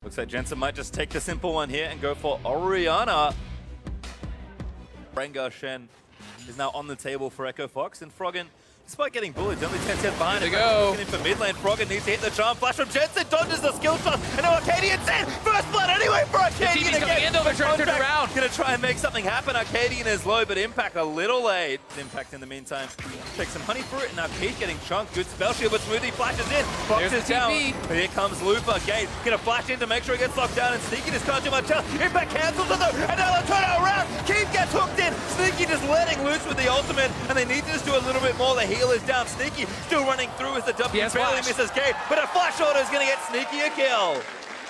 Looks like Jensen might just take the simple one here and go for Orianna. Rengar Shen is now on the table for Echo Fox, and Froggen, despite getting bullied, only 10 steps behind. There go. Looking in for mid lane. Froggen needs to hit the charm. Flash from Jensen, dodges the skill shot, and now Arcadian's in! First blood anyway for Arcadian coming in though, they're trying to turn it around. Gonna try and make something happen. Arcadian is low, but Impact a little late. Impact in the meantime takes some honey fruit, and now Keith getting chunked. Good spell shield, but Smoothie flashes in. Fox There's is the down. TP. But here comes Lupa. Gate gonna flash in to make sure he gets locked down, and Sneaky just can't do much else. Impact cancels it though, and now they'll turn it around. Keith gets hooked in. Sneaky just letting loose with the ultimate, and they need to just do a little bit more. The heal is down. Sneaky still running through as the W Yes, barely flash. misses Gate, but a flash order is gonna get Sneaky a kill.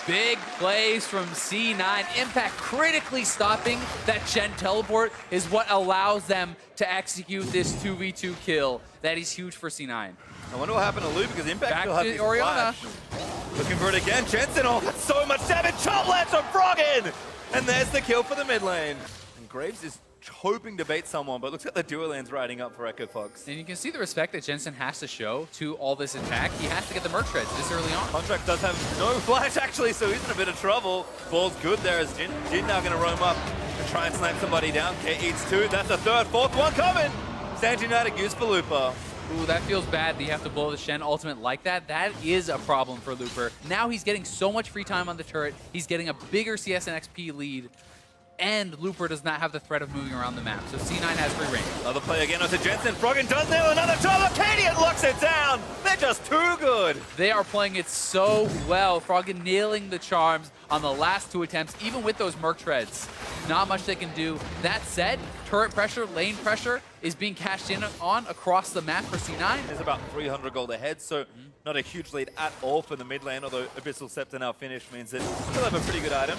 Big plays from C9. Impact critically stopping that Shen teleport is what allows them to execute this 2v2 kill. That is huge for C9. I wonder what happened to Luke, because Impact Back still has to his Orianna. flash. Looking for it again. Jensen, oh, that's so much damage. Chop lands from Froggen! And there's the kill for the mid lane. And Graves is hoping to bait someone, but looks like the dual lane's riding up for Echo Fox. And you can see the respect that Jensen has to show to all this attack. He has to get the merc treads this early on. Contract does have no flash, actually, so he's in a bit of trouble. Ball's good there as Jin now going to roam up and try and snipe somebody down. K eats two. That's the third, fourth one coming. Stand United goose for Lupa. Ooh, that feels bad that you have to blow the Shen ultimate like that. That is a problem for Looper. Now he's getting so much free time on the turret. He's getting a bigger CS and XP lead. And Looper does not have the threat of moving around the map. So C9 has free reign. Another play again onto Jensen. Froggen does nail another job. Arcadian locks it down. They're just too good. They are playing it so well. Froggen nailing the charms on the last two attempts, even with those merc treads. Not much they can do. That said, turret pressure, lane pressure is being cashed in on across the map for C9. There's about 300 gold ahead, so not a huge lead at all for the mid lane, although Abyssal Scepter now finished means that they'll have a pretty good item.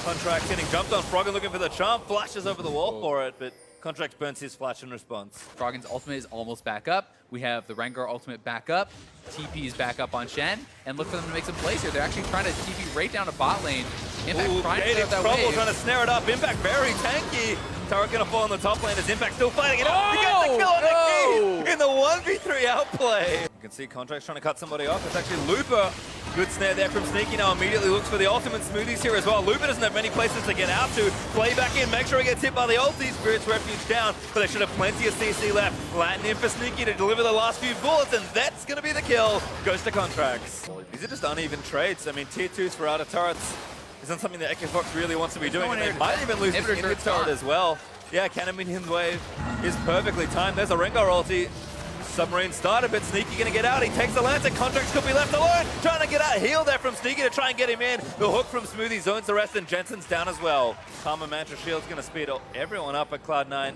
Contract getting jumped on. Froggen looking for the charm, flashes over the wall for it, but Contract burns his flash in response. Froggen's ultimate is almost back up. We have the Rengar ultimate back up. TP is back up on Shen, and look for them to make some plays here. They're actually trying to TP right down to bot lane. Impact trying to Gate get in that trouble, wave. trying to snare it up. Impact very tanky. Turret gonna fall on the top lane as Impact still fighting it Oh, up. He gets the kill on no. the key in the 1v3 outplay. You can see Contract's trying to cut somebody off. It's actually Looper. Good snare there from Sneaky. Now immediately looks for the ultimate. Smoothies here as well. Looper doesn't have many places to get out to. Play back in, make sure he gets hit by the ulti. Spirit's Refuge down, but they should have plenty of CC left. Latin in for Sneaky to deliver the last few bullets, and that's going to be the kill. Goes to Contracts. These are just uneven trades. I mean, tier 2s for outer turrets isn't something that Echo Fox really wants to be doing. And they might even lose the inhib turret as well. Yeah, Cannon Minion's wave is perfectly timed. There's a Rengar ulti. Submarine started, but Sneaky gonna get out. He takes the lance, and Contracts could be left alone. Trying to get out, heal there from Sneaky to try and get him in. The hook from Smoothie zones the rest, and Jensen's down as well. Karma Mantra Shield's gonna speed everyone up at Cloud9.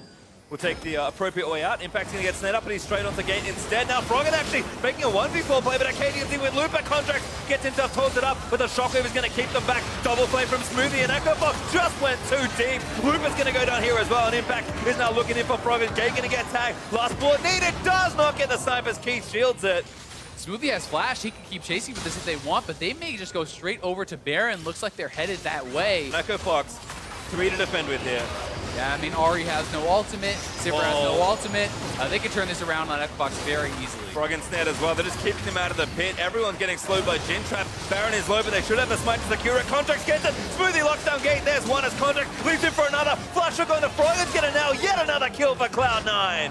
Will take the appropriate way out. Impact's gonna get snared up, but he's straight onto Gate instead. Now Froggen actually making a 1v4 play, but Arcadian's in with Looper. Contract gets himself, towards it up, but the Shockwave is gonna keep them back. Double play from Smoothie, and Echo Fox just went too deep. Looper's gonna go down here as well, and Impact is now looking in for Froggen. Gate gonna get tagged. Last bullet needed, does not get the snipers. Keith shields it. Smoothie has flash. He can keep chasing with this if they want, but they may just go straight over to Baron. Looks like they're headed that way. Echo Fox, 3 to defend with here. Yeah, I mean, Ari has no ultimate. Sivir has no ultimate. They can turn this around on Echo Fox very easily. Froggen snared as well. They're just keeping him out of the pit. Everyone's getting slowed by Jin Trap. Baron is low, but they should have the smite to secure it. Contracts gets it. Smoothie locks down Gate. There's one as Contract leaves him for another. Flash hook on the Froggen's gonna nail yet another kill for Cloud9.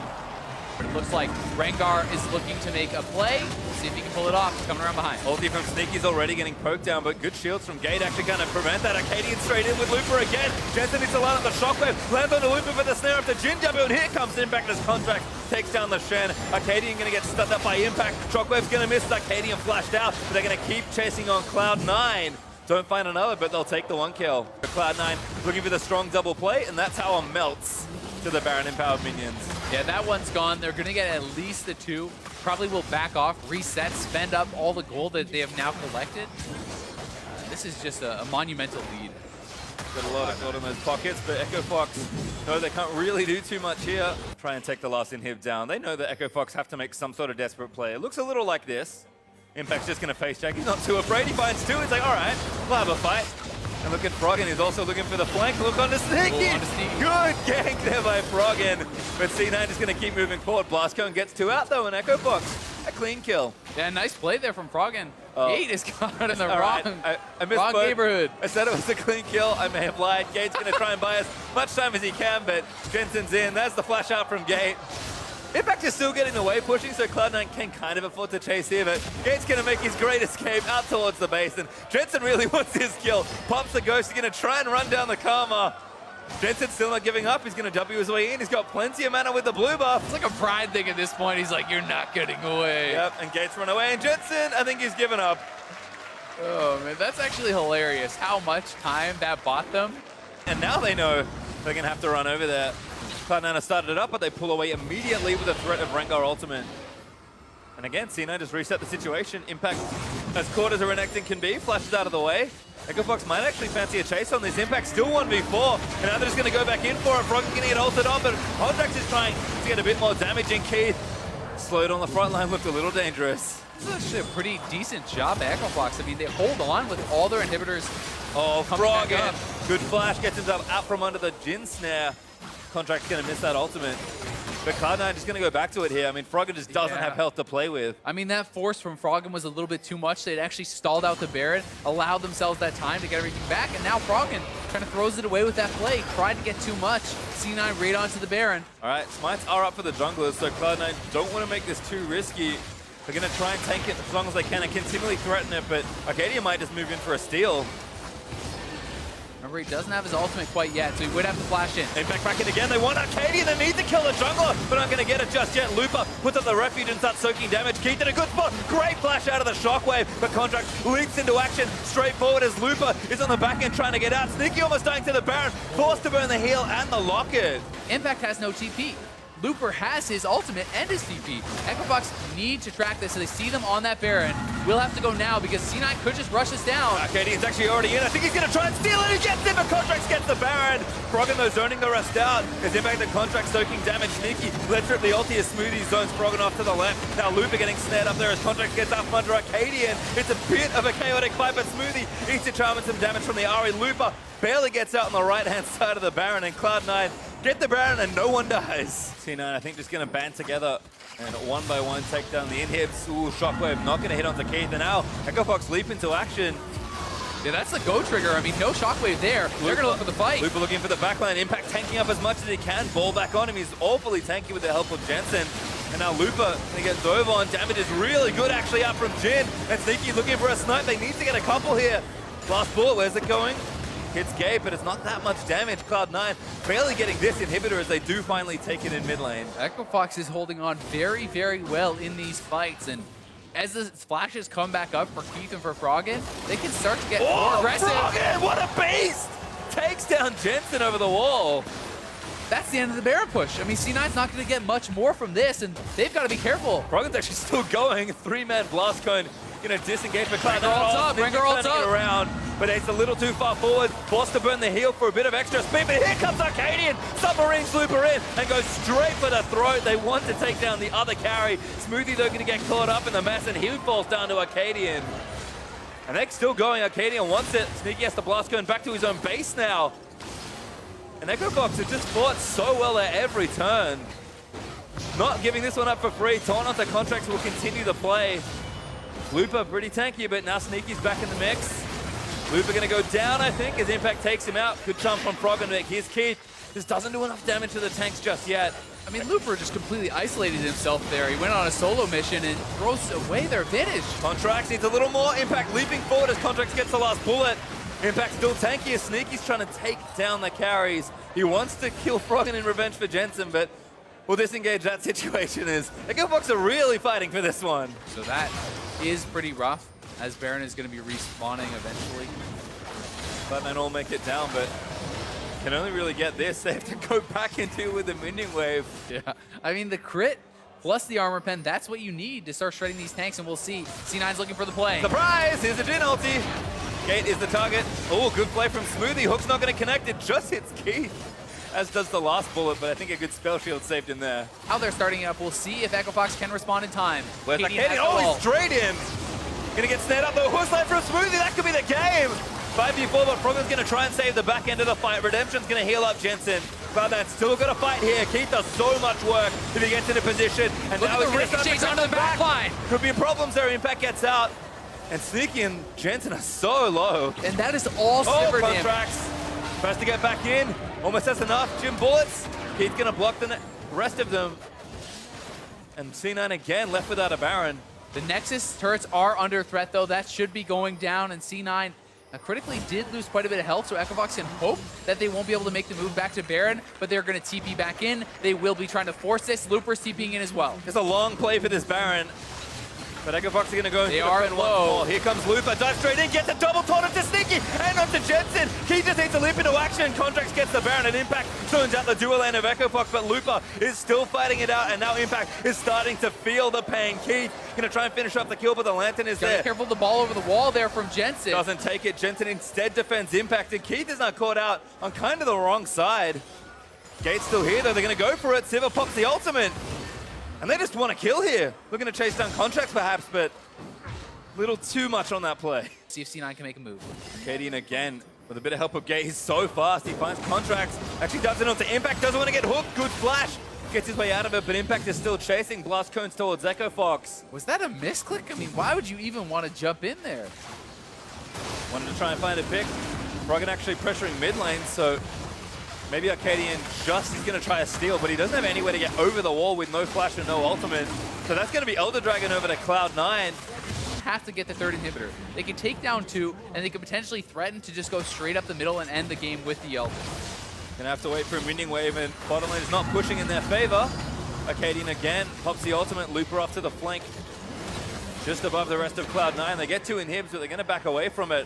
It looks like Rengar is looking to make a play. See if he can pull it off. He's coming around behind. Ulti from Sneaky's already getting poked down, but good shields from Gate actually going to prevent that. Arcadian straight in with Looper again. Jensen needs to line up the Shockwave. Lands on the Looper for the snare up to Jinjabu, and here comes Impact as Contract takes down the Shen. Arcadian going to get stunned up by Impact. Shockwave's going to miss. Arcadian flashed out, but they're going to keep chasing on Cloud9. Don't find another, but they'll take the one kill. Cloud9 looking for the strong double play, and that's how it melts to the Baron empowered minions. Yeah, that one's gone. They're going to get at least the 2. Probably will back off, reset, spend up all the gold that they have now collected. This is just a monumental lead. Got a lot of gold in those pockets, but Echo Fox, no, they can't really do too much here. Try and take the last inhib down. They know that Echo Fox have to make some sort of desperate play. It looks a little like this. Impact's just going to face check. He's not too afraid. He finds 2. He's like, all right, we'll have a fight. And look at Froggen, he's also looking for the flank. Look on the Sneaky. Good gank there by Froggen. But C9 is going to keep moving forward. Blast Cone gets 2 out though, and Echo Fox A clean kill. Yeah, nice play there from Froggen. Oh. Gate is caught in the All wrong, right, I missed wrong both. neighborhood. I said it was a clean kill. I may have lied. Gate's going to try and buy as much time as he can, but Jensen's in. There's the flash out from Gate. Impact is still getting the way pushing, so Cloud9 can kind of afford to chase here, but Gate's going to make his great escape out towards the base, and Jensen really wants his kill. Pops the Ghost, he's going to try and run down the Karma. Jensen's still not giving up. He's going to W his way in. He's got plenty of mana with the blue buff. It's like a pride thing at this point. He's like, you're not getting away. Yep, and Gates run away, and Jensen, I think he's given up. Oh, man, that's actually hilarious how much time that bought them. And now they know they're going to have to run over there. Cloud9 has started it up, but they pull away immediately with the threat of Rengar ultimate. And again, C9 just reset the situation. Impact, as caught as a Renekton can be, flashes out of the way. Echo Fox might actually fancy a chase on this. Impact still 1v4, and now they're just going to go back in for it. Froggen's going to get ulted on, but Contracts is trying to get a bit more damage in. Keith, slowed on the front line, looked a little dangerous. This is actually a pretty decent job by Echo Fox. I mean, they hold on with all their inhibitors. Oh, Froggen, up. good flash, gets himself out from under the Jin snare. Contract's going to miss that ultimate. But Cloud9 just going to go back to it here. I mean, Froggen just doesn't have health to play with. I mean, that force from Froggen was a little bit too much. They'd actually stalled out the Baron, allowed themselves that time to get everything back, and now Froggen kind of throws it away with that play. Tried to get too much. C9 right onto the Baron. All right, Smites are up for the junglers, so Cloud9 don't want to make this too risky. They're going to try and tank it as long as they can and continually threaten it, but Arcadia might just move in for a steal. Remember, he doesn't have his ultimate quite yet, so he would have to flash in. Impact back in again. They want Arcadia. They need to kill the jungler, but not going to get it just yet. Looper puts up the refuge and starts soaking damage. Keith in a good spot. Great flash out of the shockwave, but Contract leaps into action straight forward as Looper is on the back end trying to get out. Sneaky almost dying to the Baron. Forced to burn the heal and the locket. Impact has no TP. Looper has his ultimate and his TP. Echo Fox need to track this, so they see them on that Baron. We'll have to go now because C9 could just rush us down. Arcadian's actually already in. I think he's going to try and steal it. He gets it, but Contracts gets the Baron. Froggen, though, zoning the rest out. As Impact the Contract soaking damage. Sneaky lets rip the ulti as Smoothie zones Froggen off to the left. Now Looper getting snared up there as Contract gets up under Arcadian. It's a bit of a chaotic fight, but Smoothie eats a charm and some damage from the Ari. Looper barely gets out on the right-hand side of the Baron, and Cloud9 get the Baron and no one dies. C9, I think, just going to band together and one by one take down the inhibs. Ooh, Shockwave not going to hit onto Keith. And now Echo Fox leap into action. Yeah, that's the go trigger. I mean, no Shockwave there. They're going to look for the fight. Looper looking for the backline. Impact tanking up as much as he can. Ball back on him. He's awfully tanky with the help of Jensen. And now Looper going to get dove on. Damage is really good actually out from Jin. And Sneaky looking for a snipe. They need to get a couple here. Last bullet, where's it going? Hits Gabe, but it's not that much damage. Cloud9 barely getting this inhibitor as they do finally take it in mid lane. Echo Fox is holding on very, very well in these fights, and as the splashes come back up for Keith and for Froggen, they can start to get more aggressive. Froggen, what a beast! Takes down Jensen over the wall. That's the end of the Baron push. I mean, C9's not going to get much more from this, and they've got to be careful. Froggen's actually still going. Three-man blast cone. Disengage for Cloud9. Rengar ults up. Around, but it's a little too far forward. Forced to burn the heal for a bit of extra speed, but here comes Arcadian. Submarines Looper in and goes straight for the throat. They want to take down the other carry. Smoothie, though, going to get caught up in the mess, and he falls down to Arcadian. And they're still going. Arcadian wants it. Sneaky has to blast going back to his own base now. And Echo Fox have just fought so well at every turn. Not giving this one up for free. Taunt onto Contracts will continue the play. Looper pretty tanky, but now Sneaky's back in the mix. Looper going to go down, I think, as Impact takes him out. Good jump from Froggen. Here's Keith. This doesn't do enough damage to the tanks just yet. I mean, Looper just completely isolated himself there. He went on a solo mission and throws away their advantage. Contracts needs a little more. Impact leaping forward as Contracts gets the last bullet. Impact still tanky as Sneaky's trying to take down the carries. He wants to kill Froggen in revenge for Jensen, but will disengage that situation is. Echo Fox are really fighting for this one. So that is pretty rough, as Baron is going to be respawning eventually. Cloud9 all make it down, but can only really get this. They have to go back into it with the minion wave. Yeah, I mean, the crit plus the armor pen, that's what you need to start shredding these tanks, and we'll see. C9's looking for the play. Surprise! Here's a Jin ulti. Gate is the target. Oh, good play from Smoothie. Hook's not going to connect. It just hits Keith, as does the last bullet, but I think a good spell shield saved him there. How they're starting up, we'll see if Echo Fox can respond in time. Where's Arcadian? Oh, he's straight in. Gonna get snared up though. Hook's line from Smoothie. That could be the game. 5v4, but Froggen's gonna try and save the back end of the fight. Redemption's gonna heal up Jensen. Cloud9 still got to fight here. Keith does so much work if he gets into position. And Look now at he's the going to ricochets onto the back line. Could be problems there. Impact gets out. And Sneaky and Jensen are so low. And that is all Oh, Sivir damage. Contracts. Tries to get back in. Almost has enough. Jim bullets. Keith's going to block the rest of them. And C9 again left without a Baron. The Nexus turrets are under threat, though. That should be going down, and C9 critically did lose quite a bit of health, so Echofox can hope that they won't be able to make the move back to Baron, but they're going to TP back in. They will be trying to force this. Looper's TPing in as well. It's a long play for this Baron. But Echofox are going to go They are defend low. once more. Here comes Looper, dives straight in, gets a double taunt to Sneaky, and onto Jensen. He just needs to leap into action. Contracts gets the Baron, and Impact turns out the dual lane of Echofox, but Looper is still fighting it out, and now Impact is starting to feel the pain. Keith going to try and finish up the kill, but the Lantern is Gotta there. be careful of the ball over the wall there from Jensen. Doesn't take it. Jensen instead defends Impact, and Keith is not caught out on kind of the wrong side. Gate's still here, though. They're going to go for it. Sivir pops the ultimate. And they just want to kill here. Looking to chase down Contracts, perhaps, but a little too much on that play. See if C9 can make a move. Cadian again, with a bit of help of Gate. He's so fast. He finds Contracts. Actually dubs it onto Impact. Doesn't want to get hooked. Good flash. Gets his way out of it, but Impact is still chasing. Blast cones towards Echofox. Was that a misclick? I mean, why would you even want to jump in there? Wanted to try and find a pick. Froggen actually pressuring mid lane, so maybe Arcadian just is going to try a steal, but he doesn't have anywhere to get over the wall with no flash and no ultimate. So that's going to be Elder Dragon over to Cloud9. Have to get the third inhibitor. They can take down 2, and they could potentially threaten to just go straight up the middle and end the game with the ult. Gonna have to wait for a winning wave, and bottom lane is not pushing in their favor. Arcadian again pops the ultimate. Looper off to the flank, just above the rest of Cloud9. They get 2 inhibs, but they're gonna back away from it.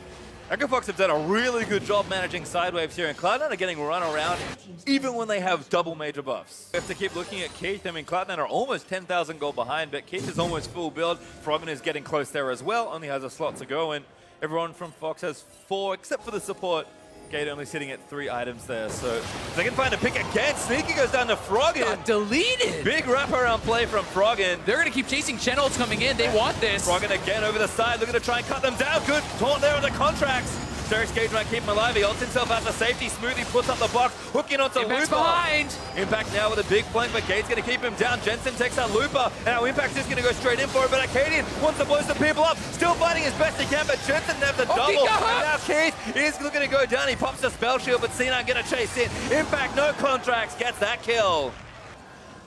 Echofox have done a really good job managing side waves here, and Cloud9 are getting run around even when they have double major buffs. We have to keep looking at Keith. I mean, Cloud9 are almost 10,000 gold behind, but Keith is almost full build. Froggen is getting close there as well, only has a slot to go, and everyone from Fox has 4, except for the support. Gate only sitting at 3 items there, so they can find a pick again. Sneaky goes down to Froggen. Got deleted! Big wraparound play from Froggen. They're going to keep chasing Chen ults coming in. They want this. Froggen again over the side, looking to try and cut them down. Good taunt there on the Contracts. Derek's Gage might keep him alive. He ults himself out to safety. Smoothie puts up the box, hooking onto Impact's Looper. behind. Impact now with a big flank, but Gate's going to keep him down. Jensen takes out Looper. Now Impact's just going to go straight in for it, but Arcadian wants to blow some people up. Still fighting as best he can, but Jensen has the double. he got And hurt. now Keith is looking to go down. He pops the spell shield, but C9 going to chase in. Impact, no Contracts, gets that kill.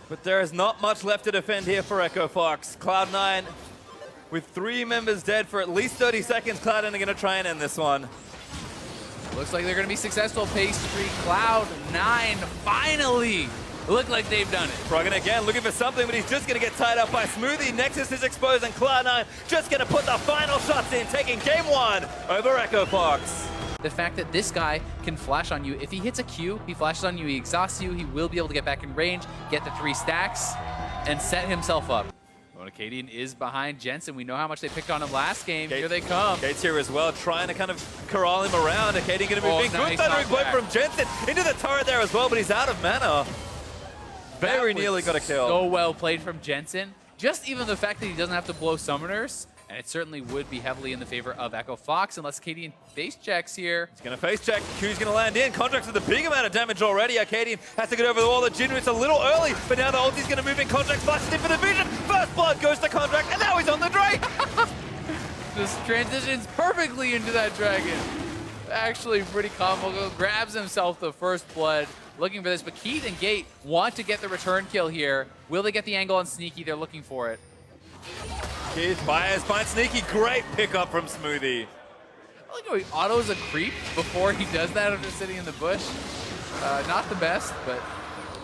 But there is not much left to defend here for Echofox. Cloud9 with 3 members dead for at least 30 seconds. Cloud9 are going to try and end this one. Looks like they're going to be successful. Pastry Cloud9 finally look like they've done it. Froggen again looking for something, but he's just going to get tied up by Smoothie. Nexus is exposed, and Cloud9 just going to put the final shots in, taking game 1 over Echofox. The fact that this guy can flash on you, if he hits a Q, he flashes on you, he exhausts you, he will be able to get back in range, get the 3 stacks, and set himself up. Acadian is behind Jensen. We know how much they picked on him last game. Here they come. Gate's here as well, trying to kind of corral him around. Acadian going to move in. Nice Good thundering blow knockback. from Jensen into the turret there as well, but he's out of mana. Very That nearly was got a kill. So well played from Jensen. Just even the fact that he doesn't have to blow summoners, and it certainly would be heavily in the favor of Echofox unless Acadian face checks here. He's going to face check. Q's going to land in. Contracts with a big amount of damage already. Acadian has to get over the wall. The Jinwoo's a little early, but now the ulti's going to move in. Contracts flashes in for the vision. First blood goes to Contract, and now he's on the Drake. Just transitions perfectly into that dragon. Actually pretty comical. Grabs himself the first blood. Looking for this, but Keith and Gate want to get the return kill here. Will they get the angle on Sneaky? They're looking for it. Keith fires, finds Sneaky. Great pickup from Smoothie. I like how he autos a creep before he does that after sitting in the bush. Not the best, but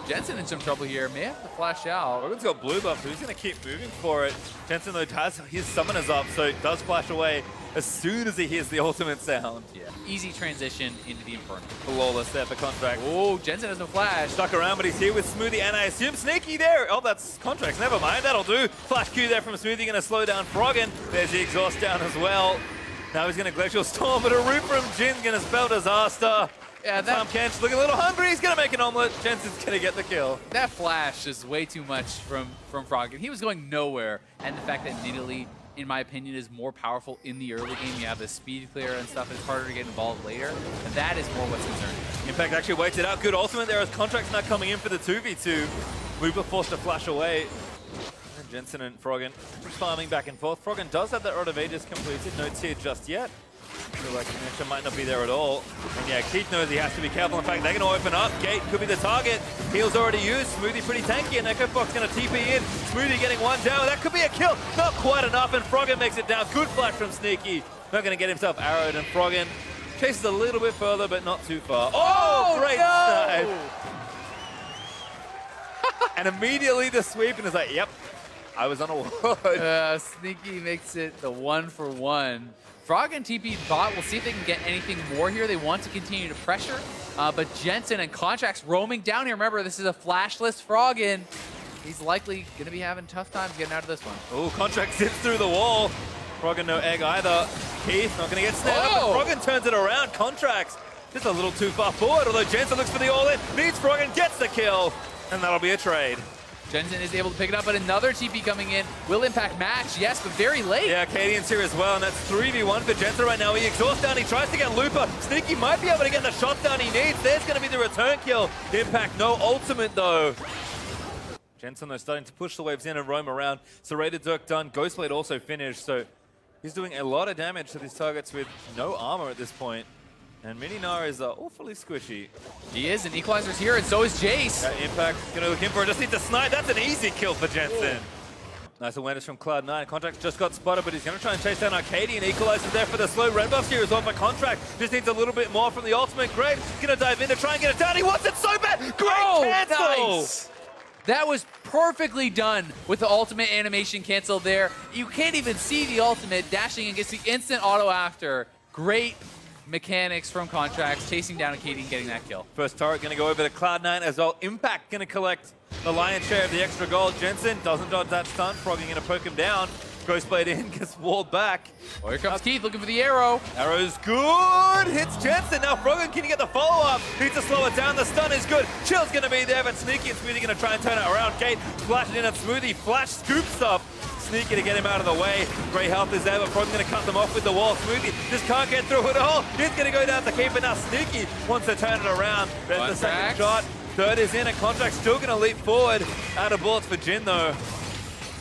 Jensen in some trouble here. May have to flash out. Froggen's got blue buff, so he's going to keep moving for it. Jensen, though, has his summoners up, so it does flash away as soon as he hears the ultimate sound. Yeah, easy transition into the Inferno. Flawless there for Contract. Oh, Jensen has no flash. Stuck around, but he's here with Smoothie, and I assume Sneaky there. Oh, that's Contracts. Never mind. That'll do. Flash Q there from Smoothie, going to slow down Froggen. There's the exhaust down as well. Now he's going to Glacial Storm, but a root from Jin's going to spell disaster. Yeah, Tom Kench looking a little hungry. He's going to make an omelet. Jensen's going to get the kill. that flash is way too much from Froggen. He was going nowhere, and the fact that immediately in my opinion, is more powerful in the early game. You have the speed clear and stuff. It's harder to get involved later. And that is more what's concerning. Impact actually waits it out. Good ultimate there as Contract's not coming in for the 2v2. Looper forced to flash away. And Jensen and Froggen just farming back and forth. Froggen does have that Rod of Aegis completed. No tier just yet. Feel like connection might not be there at all. And yeah, Keith knows he has to be careful. In fact, they're going to open up. Gate could be the target. Heal's already used. Smoothie pretty tanky, and Echo Fox going to TP in. Smoothie getting one down. That could be a kill. Not quite enough, and Froggen makes it down. Good flash from Sneaky. Not going to get himself arrowed, and Froggen chases a little bit further, but not too far. Oh, great snipe. And immediately the sweep, and it's like, yep, I was on a ward. Sneaky makes it the 1-for-1. Frog and TP bot, we'll see if they can get anything more here. They want to continue to pressure, but Jensen and Contracts roaming down here. Remember, this is a flashless Froggen. He's likely going to be having tough time getting out of this one. Oh, Contract zips through the wall. Froggen no egg either. Keith not going to get snapped up, but Froggen turns it around. Contracts just a little too far forward, although Jensen looks for the all-in, needs Froggen, gets the kill, and that'll be a trade. Jensen is able to pick it up, but another TP coming in. Will Impact match? Yes, but very late. Yeah, Cadian's here as well, and that's 3v1 for Jensen right now. He exhausts down, he tries to get Looper. Sneaky might be able to get the shot down he needs. There's going to be the return kill. Impact, no ultimate though. Jensen though starting to push the waves in and roam around. Serrated Dirk done, Ghostblade also finished, so he's doing a lot of damage to these targets with no armor at this point. And Mininar is awfully squishy. He is, and Equalizer's here, and so is Jace. Impact gonna look in for it, just need to snipe. That's an easy kill for Jensen. Nice awareness from Cloud9. Contract just got spotted, but he's gonna try and chase down Arcadian. Equalizer's there for the slow. Red buff's here as well for Contract. Just needs a little bit more from the ultimate. Great, gonna dive in to try and get it down. He wants it so bad. Great cancel! Nice. That was perfectly done with the ultimate animation cancel there. You can't even see the ultimate dashing and gets the instant auto after. Great mechanics from Contracts, chasing down Arcadian, getting that kill. First turret going to go over to Cloud9 as well. Impact going to collect the lion's share of the extra gold. Jensen doesn't dodge that stun. Froggen going to poke him down. Ghostblade in, gets walled back. Oh, here comes Keith looking for the arrow. Arrow's good. Hits Jensen. Now Froggen can get the follow-up. Needs to slow it down. The stun is good. Chill's going to be there, but Sneaky and Smoothie going to try and turn it around. Gate flashing in at Smoothie. Flash scoops up. Sneaky to get him out of the way. Great health is there, but Froggen's going to cut them off with the wall. Smoothie just can't get through it all. He's going to go down to keep it. Now Sneaky wants to turn it around. There's the second shot. Third is in, and Contract's still going to leap forward. Out of bullets for Jin, though.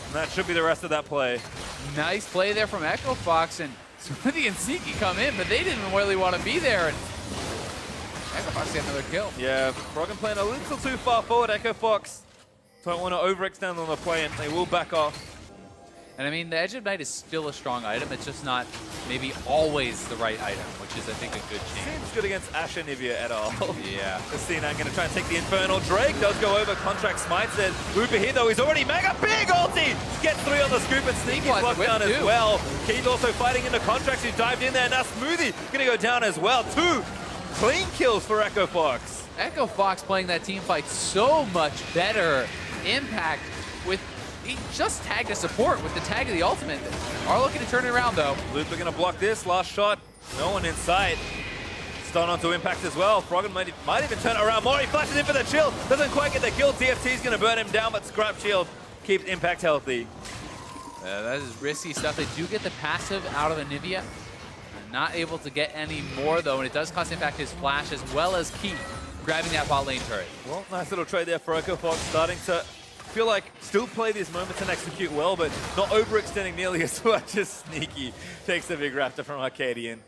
And that should be the rest of that play. Nice play there from Echo Fox, and Smoothie and Sneaky come in, but they didn't really want to be there. And Echo Fox got another kill. Yeah, Froggen playing a little too far forward. Echo Fox don't want to overextend on the play, and they will back off. And I mean, the Edge of Night is still a strong item. It's just not maybe always the right item, which is, I think, a good change. Seems good against Ash and Nivea et al. Yeah. The C9 going to try and take the Infernal. Drake does go over. Contract smites it. Looper here, though. He's already mega big ulti. Gets 3 on the scoop, and Sneaky's blocked down as well. Keith also fighting into Contracts, who dived in there. Now Smoothie going to go down as well. 2 clean kills for Echo Fox. Echo Fox playing that team fight so much better. Impact with... He just tagged a support with the tag of the ultimate. Are looking to turn it around, though. Looper going to block this. Last shot. No one in sight. Stun onto Impact as well. Froggen might even turn it around more. He flashes in for the chill. Doesn't quite get the kill. TFT's going to burn him down, but Scrap Shield keeps Impact healthy. That is risky stuff. They do get the passive out of the Nivea. Not able to get any more, though, and it does cost Impact his flash as well as Keith grabbing that bot lane turret. Well, nice little trade there for Echo Fox, starting to feel like still play these moments and execute well, but not overextending nearly as much as Sneaky. Takes the big raptor from Arcadian.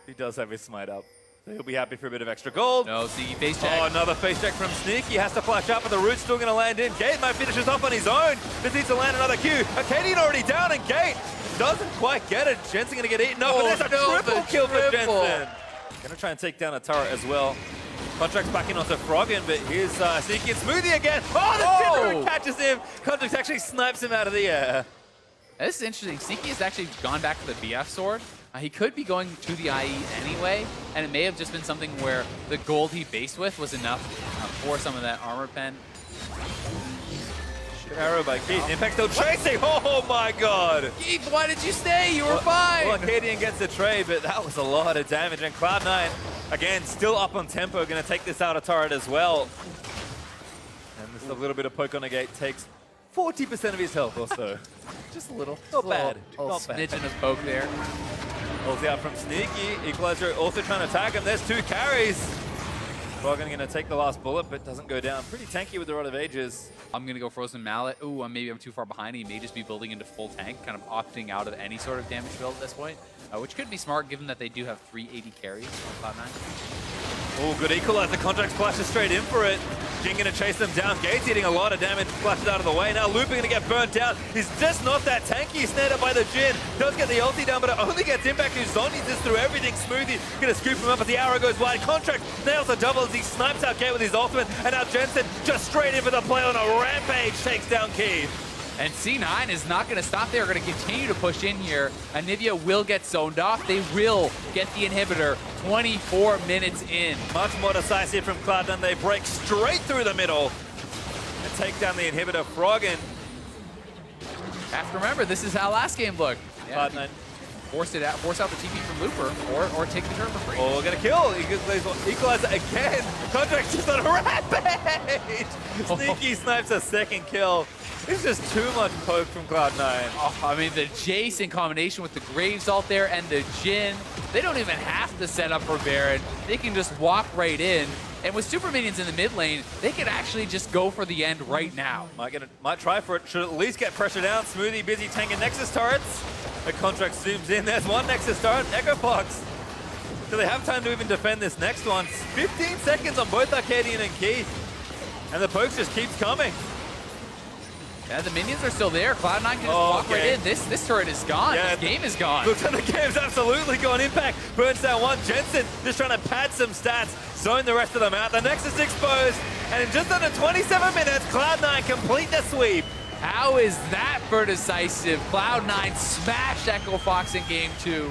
He does have his smite up. So he'll be happy for a bit of extra gold. No, Sneaky face check. Oh, another face check from Sneaky. Has to flash out, but the root's still going to land in. Gate might finish this off on his own. Just needs to land another Q. Arcadian already down, and Gate doesn't quite get it. Jensen going to get eaten up, but there's a triple kill for Jensen. Going to try and take down a turret as well. Contract's back in onto Froggen, but here's Sneaky and Smoothie again. Oh, the Root catches him. Contract actually snipes him out of the air. This is interesting. Sneaky has actually gone back to the BF sword. He could be going to the IE anyway, and it may have just been something where the gold he based with was enough for some of that armor pen. Arrow by Keith. Impact still chasing. Oh my god. Keith, why did you stay? You were fine. Well, Arcadian gets the trade, but that was a lot of damage. And Cloud9, again, still up on tempo, going to take this out of turret as well. And this a little bit of poke on the gate takes 40% of his health or so. just a little. Not bad. Little Not bad. smidgen of poke there. Pulls out from Sneaky. Equalizer also trying to tag him. There's 2 carries. Froggen going to take the last bullet, but doesn't go down. Pretty tanky with the Rod of Ages. I'm going to go Frozen Mallet. Ooh, maybe I'm too far behind. He may just be building into full tank, kind of opting out of any sort of damage build at this point, which could be smart given that they do have 380 carries on Cloud9. Oh, good equalizer. Contract splashes straight in for it. Jin going to chase them down. Gates eating a lot of damage, flashes out of the way. Now Looper going to get burnt down. He's just not that tanky. Snared up by the Jin. Does get the ulti down, but it only gets impact to Zonny just through everything. Smoothie going to scoop him up as the arrow goes wide. Contract nails a double as he snipes out Gate with his ultimate. And now Jensen just straight in for the play on a rampage. Takes down Keith. And C9 is not going to stop. They're going to continue to push in here. Anivia will get zoned off. They will get the inhibitor 24 minutes in. Much more decisive from Cloud9. They break straight through the middle and take down the inhibitor. Froggen. Have to remember, this is how last game looked. Yeah, Cloud9. Force out the TP from Looper, or take the turn for free. Oh, gonna kill. Equalizer again. Contract's just on a rampage. Sneaky snipes a second kill. It's just too much poke from Cloud9. Oh, I mean, the Jace in combination with the Graves ult there and the Jin, they don't even have to set up for Baron. They can just walk right in. And with super minions in the mid lane, they can actually just go for the end right now. Might try for it. Should at least get pressure down. Smoothie busy tanking Nexus turrets. The contract zooms in. There's one Nexus turret. Echo Fox. Do they have time to even defend this next one? 15 seconds on both Arcadian and Keith. And the pokes just keeps coming. Yeah, the minions are still there. Cloud9 can just walk right in. This turret is gone. Yeah, this game is gone. Looks like the game's absolutely gone. Impact burns down one. Jensen just trying to pad some stats, zone the rest of them out. The Nexus exposed, and in just under 27 minutes, Cloud9 complete the sweep. How is that for decisive? Cloud9 smashed Echo Fox in game 2.